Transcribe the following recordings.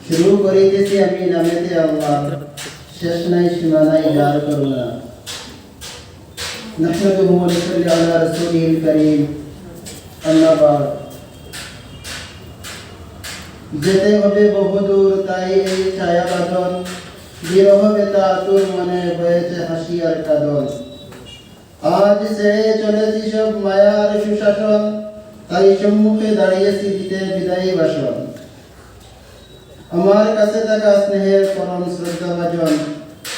শুরু করিতেছি আমি নামেতে আল্লাহ, শেষ নাই সীমা নাই যার করুণা। নাহমাদুহু ওয়া নুসাল্লি আলা রাসূলিল কারীম, আম্মা বা'দ। যেতে হবে বহুদূর তাই এই ছায়া বাঁধন, বিরহ বেতা আতুর মনে বয়েছে হাসি আর কাঁদন। আজ ছেড়ে চলেছি সব মায়ার সুশাসন, তাই সম্মুখে দাঁড়িয়েছি দিতে বিদায়ী ভাষণ। আমার কাছে থাকা স্নেহের পরম শ্রদ্ধাভাজন,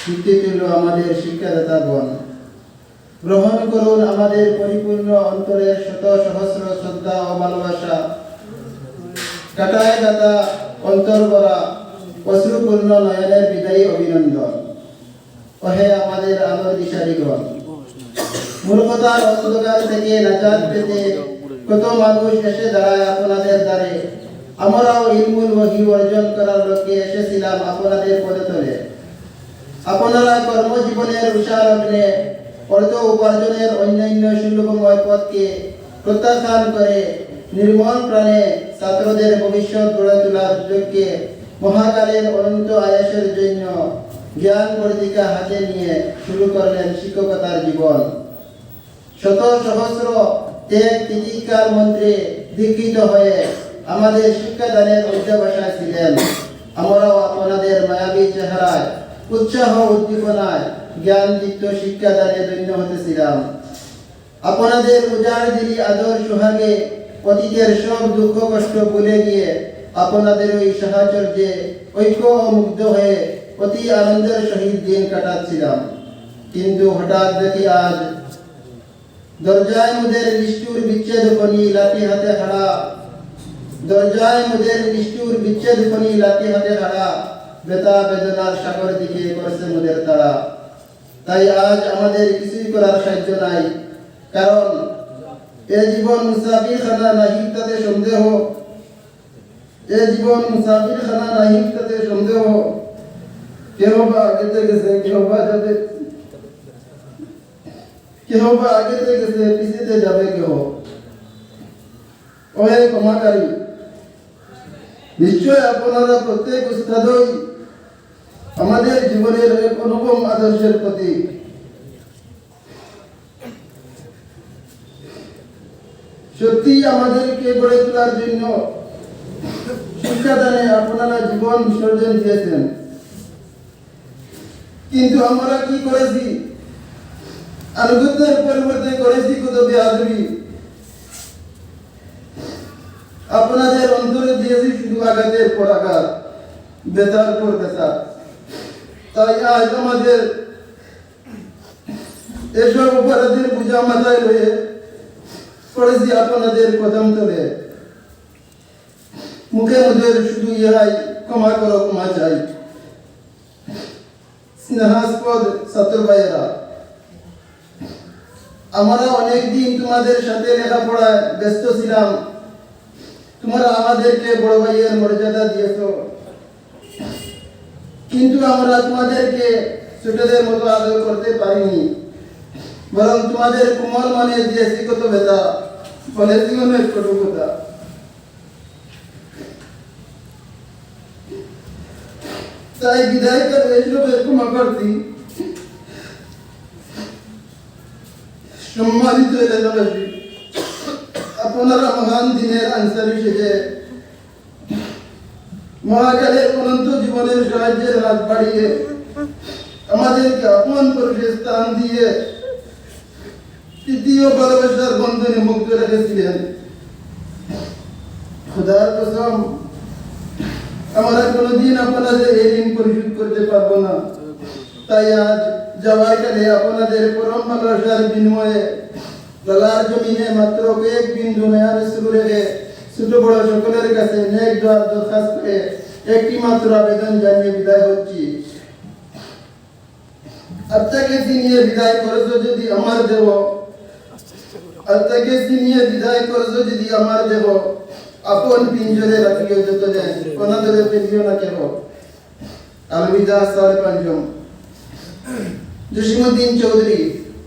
পিতৃতুল্য আমাদের শিক্ষাদাতাগণ, গ্রহণ করুন আমাদের পরিপূর্ণ অন্তরের শত সহস্র শ্রদ্ধা ও ভালোবাসা। কাটায় কাটা অন্তর ভরা অশ্রুপূর্ণ নয়নের বিদায়ী অভিনন্দন। ওহে আমাদের আলোর দিশারিগণ, মূর্খতার অন্ধকার থেকে নাজাত পেতে কত মানুষ এসে দাঁড়ায় আপনাদের দ্বারে। আমরাও ইলমুল ওহী অর্জন করার লক্ষ্যে এসেছিলাম আপনাদের পদতলে। আপনারা কর্মজীবনের উষা লগ্নে অর্থ উপার্জনের অন্যান্য সুলভময় পথকে প্রত্যাখ্যান করে নির্মল প্রাণে ছাত্রদের ভবিষ্যৎ গড়ে তোলার উদ্যোগকে মহাকালের অনন্ত আয়াসের জন্য জ্ঞান বর্ধিকা হাতে নিয়ে শুরু করলেন শিক্ষকতার জীবন। শত সহস্র ত্যাগ তিতিক্ষার মন্ত্রে দীক্ষিত হয়ে আমাদের শিক্ষাদানের অধ্যবসায় ছিলেন। আমরাও আপনাদের মায়াবী চেহারায় উৎসাহ উদ্দীপনায় জ্ঞানদীপ্ত শিক্ষাদানে ধন্য হতেছিলাম। আপনাদের উজাড় দিলি আদর সোহাগে অতীতের সব দুঃখ কষ্ট ভুলে গিয়ে আপনাদের ওই সাহচর্যে ঐক্য ও মুগ্ধ হয়ে অতি আনন্দের সহিত দিন কাটাচ্ছিলাম। কিন্তু হঠাৎ দেখি আজ দরজায় মুদের নিষ্ঠুর বিচ্ছেদ ফণি লাঠি হাতে হারা, দরজায় মুদের নিষ্ঠুর বিচ্ছেদ ফণি লাঠি হাতে হারা, বেতা বেদনার সাগর দিকে করছে মুদের তারা। তাই আজ আমাদের কিছুই করার সাধ্য নাই, কারণ এ জীবন মুসাফির খানা নাহি তাতে সন্দেহ, এ জীবন মুসাফির খানা নাহি তাতে সন্দেহ। কেহ বা আগেতে গেছে, কেহ বা যাবে, কেহ বা আগেতে গেছে, পিছিতে যাবে কেহ। ওহে ক্ষমাকারী, নিশ্চয় আপনারা প্রত্যেক উস্তাদই আমাদের জীবনের এক অনুপম আদর্শের প্রতি। সত্যি আমাদেরকে গড়ে তোলার জন্য শিক্ষাদানে আপনারা জীবন বিসর্জন দিয়েছেন, কিন্তু আমরা কি করেছি? আনুগত্যের পরিবর্তে করেছি কত বেয়াদবি। আপনাদের অন্তরে দিয়েছি শুধু আঘাতের পর আঘাত, বেতার পর বেতার। তাই আজ আমাদের এসব অপরাধের বোঝা মাথায় রয়ে পড়েছি আপনাদের কদম তলে। মুখে মুখে শুধু ইহাই ক্ষমা করো ক্ষমা চাই। স্নেহাস্পদ ছাত্র ভাইয়েরা, আমরা অনেকদিন তোমাদের সাথে লেখাপড়ায় ব্যস্ত ছিলাম। তোমরা আমাদেরকে বড় ভাইয়ের মর্যাদা দিয়েছ, কিন্তু আমরা তোমাদেরকে ছোটদের মতো আদর করতে পারিনি। বরং তোমাদের কোমল মনে দিয়েছি কত ব্যথা, বলেছি অনেক কটু কথা। তাই বিদায় করে এসবের ক্ষমা প্রার্থী। সম্মানিত এলাকাবাসী, আপনারা মহান দিনের আনসারী সেজে মহাকালের অনন্ত জীবনের সাহায্যের হাত বাড়িয়ে আমাদেরকে আপন পরিবেশ স্থান দিয়ে তৃতীয় ভালোবাসার বন্ধনে মুক্ত রেখেছিলেন। খোদার কসম, আমরা কোনোদিন আপনাদের এই ঋণ পরিশোধ করতে পারবো না। তাই আজ যাওয়ার কালে আপনাদের পরম ভালোবাসার বিনিময়ে লালার জমিনে মাত্র কয়েক বিন্দু নয়া শুরু রেখে ছোট বড় সকলের কাছে নেক দোয়ার দরখাস্ত করে একটি মাত্র আবেদন জানিয়ে বিদায় হচ্ছি। আত্মাকে চিনিয়ে বিদায় করছো যদি আমার দেব, আত্মাকে চিনিয়ে বিদায় করছো যদি আমার দেব, আপন পিঞ্জরে রাখিও যতনে অনাদরে ফেলিও না কেহ। আলবিদা সালে পাঞ্জম। জসিমউদ্দিন চৌধুরী,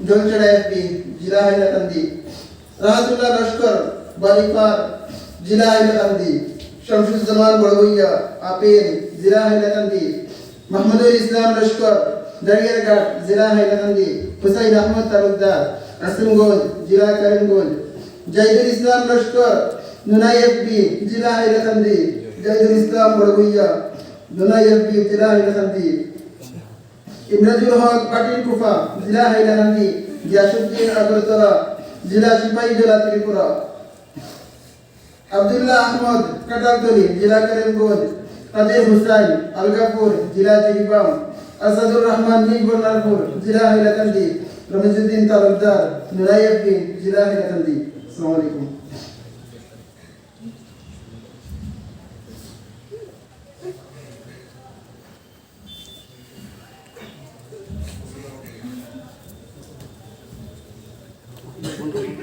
জলছড়া এফপি, জিলা হাইলাকান্দি। রাহাতুল্লাহ লস্কর, বালিপার, জিলা হাইলাকান্দি। শামসুজ্জামান বড়বইয়া আপেল জেলা হাইলাকান্দি, মাহমুদুল ইসলাম লস্কর দারিয়ারঘাট জেলা হাইলাকান্দি, হুসাইন আহমদ তালুকদার আসিমগঞ্জ জেলা করিমগঞ্জ, জাহিদুল ইসলাম লস্কর নুনাই এফবি জেলা হাইলাকান্দি, জাহিদুল ইসলাম বড়বইয়া নুনাই এফবি জেলা হাইলাকান্দি, ইমরাজুল হক পাটিল কুফা জেলা হাইলাকান্দি, গিয়াসুদ্দিন আগরতলা জেলা সিপাহীজলা ত্রিপুরা, আব্দুল্লাহ আহমদ কাটারতলি জেলা করিমগঞ্জ, কাদের হুসাইন আলগাপুর জেলা জিরিবাম, আসাদুর রহমান নিবর্নারপুর জেলা হাইলাকান্দি, রমিজুদ্দিন তালুকদার নুরাইয়াদ্দিন জেলা হাইলাকান্দি। আসসালামু আলাইকুম।